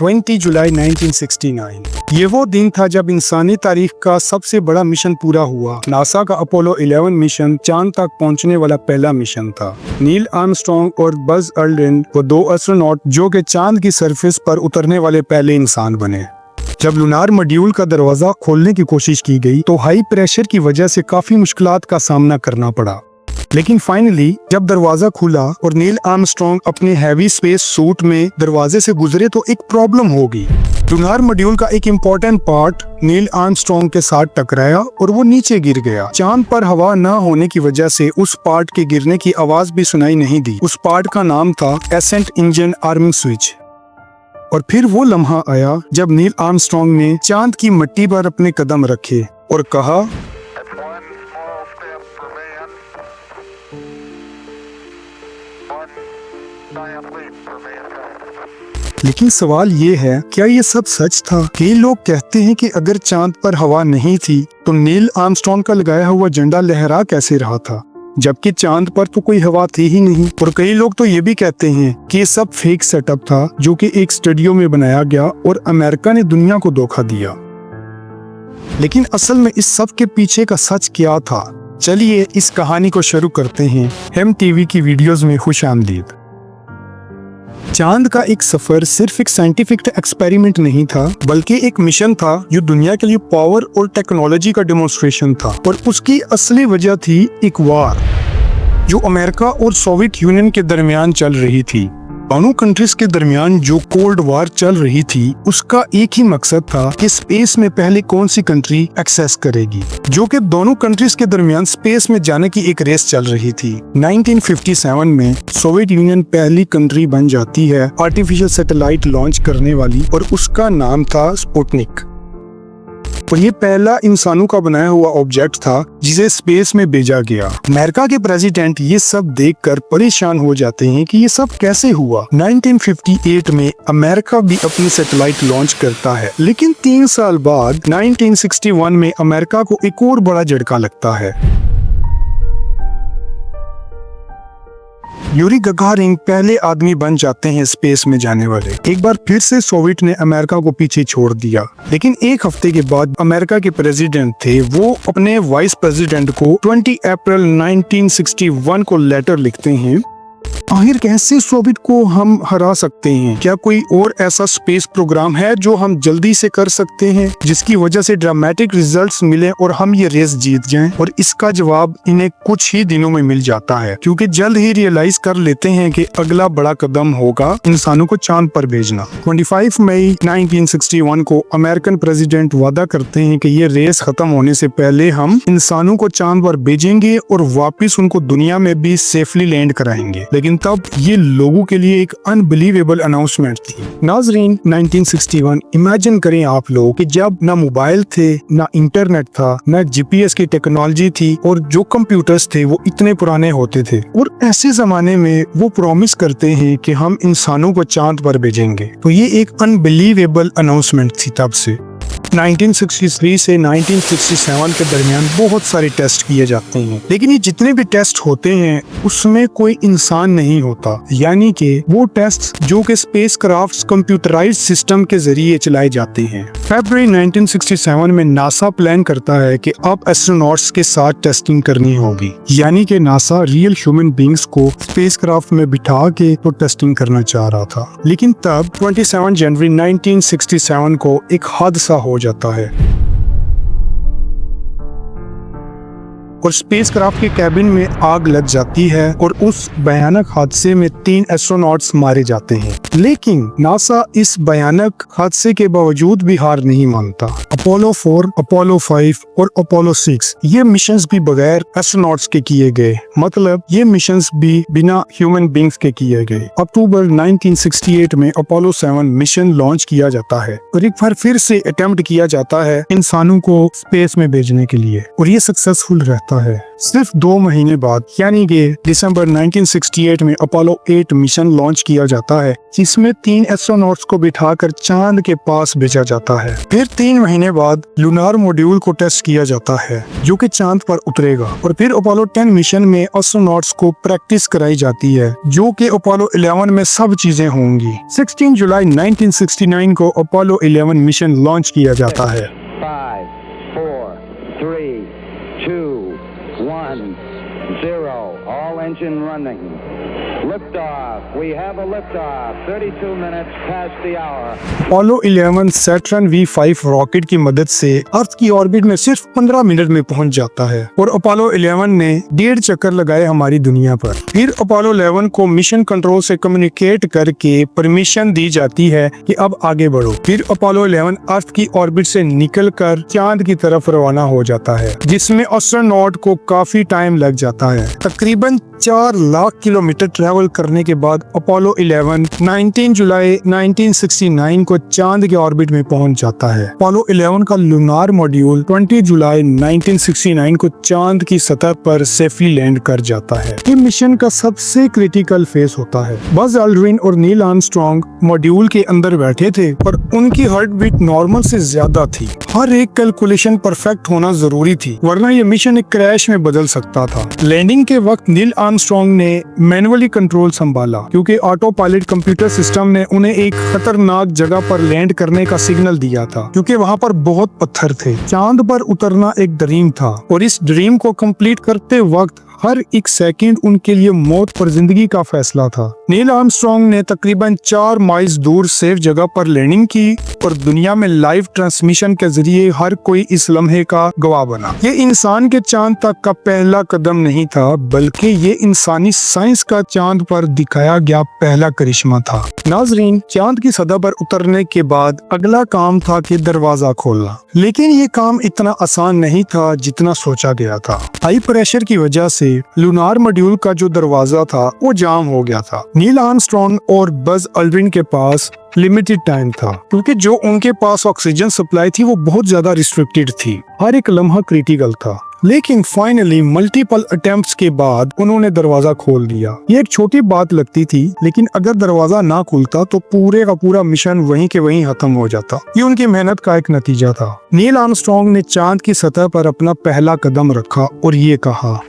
20 जुलाई 1969। ये वो दिन था जब इंसानी तारीख का सबसे बड़ा मिशन पूरा हुआ। नासा का अपोलो 11 मिशन चांद तक पहुंचने वाला पहला मिशन था। नील आर्मस्ट्रॉन्ग और बज ऑल्ड्रिन वो दो एस्ट्रोनॉट जो कि चांद की सरफेस पर उतरने वाले पहले इंसान बने। जब लूनार मॉड्यूल का दरवाजा खोलने की कोशिश की गई तो हाई प्रेशर की वजह से काफी मुश्किलात का सामना करना पड़ा, लेकिन फाइनली जब दरवाजा खुला और नील आर्मस्ट्रॉन्ग अपने हैवी स्पेस सूट में दरवाजे से गुजरे तो एक प्रॉब्लम हो गई। लूनार मॉड्यूल का एक इम्पोर्टेंट पार्ट नील आर्मस्ट्रॉन्ग के साथ टकराया और वो नीचे गिर गया। चांद पर हवा न होने की वजह से उस पार्ट के गिरने की आवाज भी सुनाई नहीं दी। उस पार्ट का नाम था एसेंट इंजन आर्मिंग स्विच। और फिर वो लम्हा आया जब नील आर्मस्ट्रॉन्ग ने चांद की मिट्टी पर अपने कदम रखे और कहा, लेकिन सवाल ये है, क्या ये सब सच था? कई लोग कहते हैं कि अगर चांद पर हवा नहीं थी तो नील आर्मस्ट्रॉन्ग का लगाया हुआ झंडा लहरा कैसे रहा था, जबकि चांद पर तो कोई हवा थी ही नहीं। और कई लोग तो ये भी कहते हैं कि ये सब फेक सेटअप था जो कि एक स्टूडियो में बनाया गया और अमेरिका ने दुनिया को धोखा दिया। लेकिन असल में इस सब के पीछे का सच क्या था? चलिए इस कहानी को शुरू करते हैं। हम टीवी की वीडियोस में खुशामदीद। चांद का एक सफर सिर्फ एक साइंटिफिक एक्सपेरिमेंट नहीं था, बल्कि एक मिशन था जो दुनिया के लिए पावर और टेक्नोलॉजी का डेमोन्स्ट्रेशन था। और उसकी असली वजह थी एक वार जो अमेरिका और सोवियत यूनियन के दरमियान चल रही थी। दोनों कंट्रीज के दरमियान जो कोल्ड वार चल रही थी उसका एक ही मकसद था कि स्पेस में पहले कौन सी कंट्री एक्सेस करेगी, जो कि दोनों कंट्रीज के दरमियान स्पेस में जाने की एक रेस चल रही थी। 1957 में सोवियत यूनियन पहली कंट्री बन जाती है आर्टिफिशियल सैटेलाइट लॉन्च करने वाली, और उसका नाम था स्पुतनिक। और ये पहला इंसानों का बनाया हुआ ऑब्जेक्ट था जिसे स्पेस में भेजा गया। अमेरिका के प्रेसिडेंट ये सब देखकर परेशान हो जाते हैं कि ये सब कैसे हुआ। 1958 में अमेरिका भी अपनी सैटेलाइट लॉन्च करता है, लेकिन 3 साल बाद 1961 में अमेरिका को एक और बड़ा झटका लगता है। यूरी गगारिन पहले आदमी बन जाते हैं स्पेस में जाने वाले। एक बार फिर से सोवियत ने अमेरिका को पीछे छोड़ दिया, लेकिन एक हफ्ते के बाद अमेरिका के प्रेसिडेंट थे वो अपने वाइस प्रेसिडेंट को 20 अप्रैल 1961 को लेटर लिखते हैं, आखिर कैसे सोवियत को हम हरा सकते हैं? क्या कोई और ऐसा स्पेस प्रोग्राम है जो हम जल्दी से कर सकते हैं जिसकी वजह से ड्रामेटिक रिजल्ट्स मिले और हम ये रेस जीत जाएं? और इसका जवाब इन्हें कुछ ही दिनों में मिल जाता है, क्योंकि जल्द ही रियलाइज कर लेते हैं कि अगला बड़ा कदम होगा इंसानों को चांद पर भेजना। 25 मई 1961 को अमेरिकन प्रेसिडेंट वादा करते हैं कि ये रेस खत्म होने से पहले हम इंसानों को चांद पर भेजेंगे और वापिस उनको दुनिया में भी सेफली लैंड कराएंगे। लेकिन तब ये लोगों के लिए एक अनबिलीवेबल अनाउंसमेंट थी। नाजरीन, 1961 इमेजिन करें आप लोग कि जब ना मोबाइल थे, ना इंटरनेट था, ना जीपीएस की टेक्नोलॉजी थी, और जो कंप्यूटर्स थे वो इतने पुराने होते थे। और ऐसे जमाने में वो प्रॉमिस करते हैं कि हम इंसानों को चांद पर भेजेंगे। तो ये एक अनबिलीवेबल अनाउंसमेंट थी तब से। 1963 से 1967 के दरमियान बहुत सारे टेस्ट किए जाते हैं, लेकिन ये जितने भी टेस्ट होते हैं उसमें कोई इंसान नहीं होता, यानी कि वो टेस्ट जो कि स्पेसक्राफ्ट कंप्यूटराइज्ड सिस्टम के जरिए चलाए जाते हैं। फरवरी 1967 में नासा प्लान करता है कि अब एस्ट्रोनॉट्स के साथ टेस्टिंग करनी होगी, यानी कि नासा रियल ह्यूमन बींग्स को स्पेसक्राफ्ट में बिठा के तो टेस्टिंग करना चाह रहा था। लेकिन तब 27 जनवरी 1967 को एक हादसा हो जाता है और स्पेसक्राफ्ट के कैबिन में आग लग जाती है और उस भयानक हादसे में 3 एस्ट्रोनॉट्स मारे जाते हैं। लेकिन नासा इस भयानक हादसे के बावजूद भी हार नहीं मानता। अपोलो 4, अपोलो 5 और अपोलो 6 ये मिशंस भी बगैर एस्ट्रोनॉट्स के किए गए, मतलब ये मिशंस भी बिना ह्यूमन बींग्स के किए गए। अक्टूबर 1968 में अपोलो 7 मिशन लॉन्च किया जाता है और एक बार फिर से अटेम्प्ट किया जाता है इंसानों को स्पेस में भेजने के लिए, और ये सक्सेसफुल रहता जाता है। सिर्फ 2 महीने बाद यानी कि दिसंबर 1968 में अपोलो 8 मिशन लॉन्च किया जाता है, जिसमें 3 एस्ट्रोनॉट्स को बिठाकर चांद के पास भेजा जाता है। फिर 3 महीने बाद लूनार मॉड्यूल को टेस्ट किया जाता है, जो कि चांद पर उतरेगा। और फिर अपोलो 10 मिशन में एस्ट्रोनॉट्स को प्रैक्टिस कराई जाती है, जो कि अपोलो 11 में सब चीजें होंगी। 16 जुलाई 1969 को अपोलो 11 मिशन लॉन्च किया जाता है। 5, 4, 3, 2, 1, 0. All engine running. Liftoff. We have a liftoff. 32 minutes past the hour. Apollo 11 Saturn V5 rocket की मदद से अर्थ की ऑर्बिट में सिर्फ 15 मिनट में पहुंच जाता है और अपोलो 11 ने 1.5 चक्कर लगाए हमारी दुनिया पर। फिर अपोलो 11 को मिशन कंट्रोल से कम्युनिकेट करके परमिशन दी जाती है कि अब आगे बढ़ो। फिर अपोलो 11 अर्थ की ऑर्बिट से निकलकर चांद की तरफ रवाना हो जाता है, जिसमें एस्ट्रोनॉट को काफी टाइम लग जाता है। तकरीबन 4 लाख किलोमीटर ट्रैवल करने के बाद अपोलो 11 19 जुलाई 1969 को चांद के ऑर्बिट में पहुंच जाता है। अपोलो 11 का लूनार मॉड्यूल 20 जुलाई 1969 को चांद की सतह पर सेफली लैंड कर जाता है। ये मिशन का सबसे क्रिटिकल फेज होता है। बज ऑल्ड्रिन और नील आर्मस्ट्रांग मॉड्यूल के अंदर बैठे थे, पर उनकी हार्ट बीट नॉर्मल से ज्यादा थी। हर एक कैलकुलेशन परफेक्ट होना जरूरी थी, वरना ये मिशन एक क्रैश में बदल सकता था। लैंडिंग के वक्त नील आर्मस्ट्रांग ने मैनुअली कंट्रोल संभाला, क्योंकि ऑटो पायलट कंप्यूटर सिस्टम ने उन्हें एक खतरनाक जगह पर लैंड करने का सिग्नल दिया था, क्योंकि वहाँ पर बहुत पत्थर थे। चांद पर उतरना एक ड्रीम था और इस ड्रीम को कंप्लीट करते वक्त हर एक सेकंड उनके लिए मौत और जिंदगी का फैसला था। नील आर्मस्ट्रांग ने तकरीबन 4 माइल्स दूर सेफ जगह पर लैंडिंग की और दुनिया में लाइव ट्रांसमिशन के जरिए हर कोई इस लम्हे का गवाह बना। ये इंसान के चांद तक का पहला कदम नहीं था, बल्कि ये इंसानी साइंस का चांद पर दिखाया गया पहला करिश्मा था। नाजरीन, चांद की सतह पर उतरने के बाद अगला काम था कि दरवाजा खोलना, लेकिन ये काम इतना आसान नहीं था जितना सोचा गया था। हाई प्रेशर की वजह से लूनार मॉड्यूल का जो दरवाजा था वो जाम हो गया था। नील आर्मस्ट्रांग और बज ऑल्ड्रिन के पास लिमिटेड टाइम था, क्योंकि जो उनके पास ऑक्सीजन सप्लाई थी वो बहुत ज्यादा रिस्ट्रिक्टेड थी। हर एक लम्हा क्रिटिकल था, लेकिन फाइनली मल्टीपल अटेम्प्ट्स के बाद उन्होंने दरवाजा खोल दिया। ये एक छोटी बात लगती थी, लेकिन अगर दरवाजा ना खुलता तो पूरे का पूरा मिशन वहीं के वहीं खत्म हो जाता। ये उनकी मेहनत का एक नतीजा था। नील आर्मस्ट्रांग ने चांद की सतह पर अपना पहला कदम रखा और ये कहा,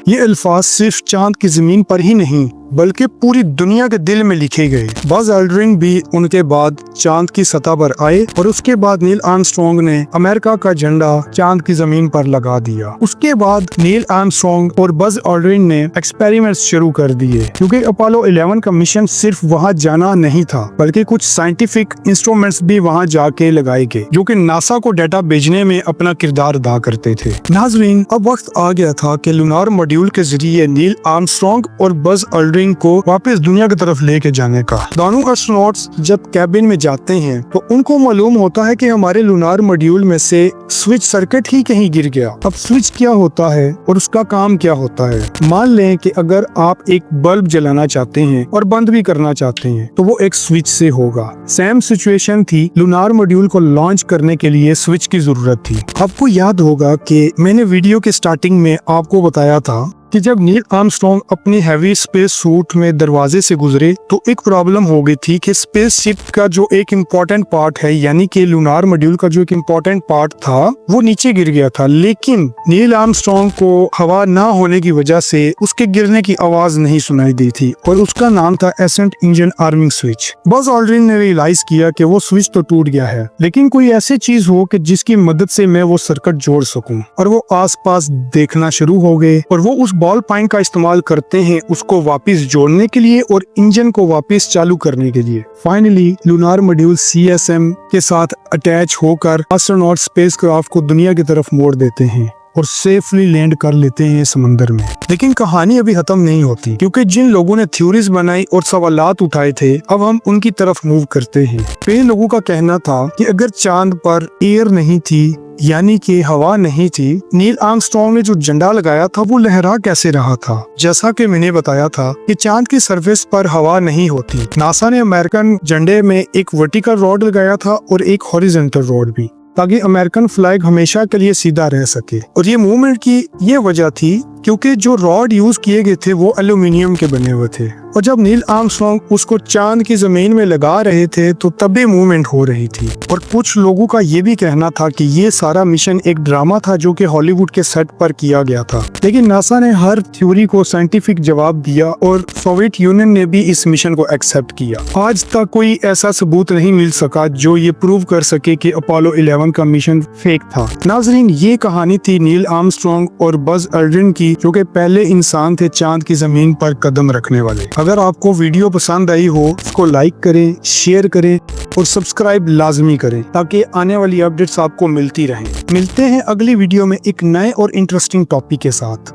ये अल्फाज सिर्फ चांद की जमीन पर ही नहीं बल्कि पूरी दुनिया के दिल में लिखे गए। बज ऑल्ड्रिन भी उनके बाद चांद की सतह पर आए और उसके बाद नील आर्मस्ट्रांग ने अमेरिका का झंडा चांद की जमीन पर लगा दिया। उसके बाद नील आर्मस्ट्रांग और बज ऑल्ड्रिन ने एक्सपेरिमेंट्स शुरू कर दिए, क्योंकि अपोलो 11 का मिशन सिर्फ वहां जाना नहीं था, बल्कि कुछ साइंटिफिक इंस्ट्रूमेंट्स भी वहां जाके लगाए गए, जो कि नासा को डाटा भेजने में अपना किरदार अदा करते थे। नाजरीन, अब वक्त आ गया था कि लूनार मॉड्यूल के जरिए नील आर्मस्ट्रांग और बज ऑल्ड्रिन को वापस दुनिया की तरफ लेके जाने का। दोनों एस्ट्रोनॉट्स जब कैबिन में जाते हैं तो उनको मालूम होता है कि हमारे लूनार मॉड्यूल में से स्विच सर्किट ही कहीं गिर गया। अब स्विच क्या होता है और उसका काम क्या होता है? मान लें कि अगर आप एक बल्ब जलाना चाहते हैं और बंद भी करना चाहते हैं तो वो एक स्विच से होगा। सेम सिचुएशन थी, लूनार मॉड्यूल को लॉन्च करने के लिए स्विच की जरूरत थी। आपको याद होगा कि मैंने वीडियो के स्टार्टिंग में आपको बताया था कि जब नील आर्मस्ट्रांग अपनी हैवी स्पेस सूट में दरवाजे से गुजरे तो एक प्रॉब्लम हो गई थी कि स्पेसशिप का जो एक इम्पोर्टेंट पार्ट है, यानी कि लूनार मॉड्यूल का जो एक इम्पोर्टेंट पार्ट था वो नीचे गिर गया था। लेकिन नील आर्मस्ट्रांग को हवा ना होने की वजह से उसके गिरने की आवाज नहीं सुनाई दी थी और उसका नाम था accent engine arming switch. Buzz Aldrin ने रियलाइज किया कि वो स्विच तो टूट गया है, लेकिन कोई ऐसी चीज हो कि जिसकी मदद से मैं वो सर्किट जोड़ सकूं, और वो आसपास देखना शुरू हो गए और वो उस बॉल पॉइंट का इस्तेमाल करते हैं उसको वापस जोड़ने के लिए और इंजन को वापस चालू करने के लिए। फाइनली लूनार मॉड्यूल CSM के साथ अटैच होकर एस्ट्रोनॉट स्पेसक्राफ्ट को दुनिया की तरफ मोड़ देते हैं और सेफली लैंड कर लेते हैं समंदर में। लेकिन कहानी अभी खत्म नहीं होती, क्योंकि जिन लोगों ने थ्योरीज बनाई और सवालात उठाए थे अब हम उनकी तरफ मूव करते हैं। कई लोगों का कहना था कि अगर चांद पर एयर नहीं थी यानी कि हवा नहीं थी। नील आर्मस्ट्रॉन्ग ने जो झंडा लगाया था वो लहरा कैसे रहा था? जैसा कि मैंने बताया था कि चांद की सरफेस पर हवा नहीं होती। नासा ने अमेरिकन झंडे में एक वर्टिकल रॉड लगाया था और एक हॉरिजॉन्टल रॉड भी, ताकि अमेरिकन फ्लैग हमेशा के लिए सीधा रह सके। और ये मूवमेंट की ये वजह थी क्योंकि जो रॉड यूज किए गए थे वो एल्यूमिनियम के बने हुए थे, और जब नील आर्मस्ट्रॉन्ग उसको चांद की जमीन में लगा रहे थे तो तभी मूवमेंट हो रही थी। और कुछ लोगों का ये भी कहना था कि ये सारा मिशन एक ड्रामा था जो कि हॉलीवुड के सेट पर किया गया था। लेकिन नासा ने हर थ्योरी को साइंटिफिक जवाब दिया और सोवियत यूनियन ने भी इस मिशन को एक्सेप्ट किया। आज तक कोई ऐसा सबूत नहीं मिल सका जो ये प्रूव कर सके कि अपोलो 11 का मिशन फेक था। नाज़रीन, ये कहानी थी नील आर्मस्ट्रॉन्ग और बज एल्ड्रिन की, जो कि पहले इंसान थे चांद की जमीन पर कदम रखने वाले। अगर आपको वीडियो पसंद आई हो उसको लाइक करें, शेयर करें और सब्सक्राइब लाजमी करें ताकि आने वाली अपडेट्स आपको मिलती रहें। मिलते हैं अगली वीडियो में एक नए और इंटरेस्टिंग टॉपिक के साथ।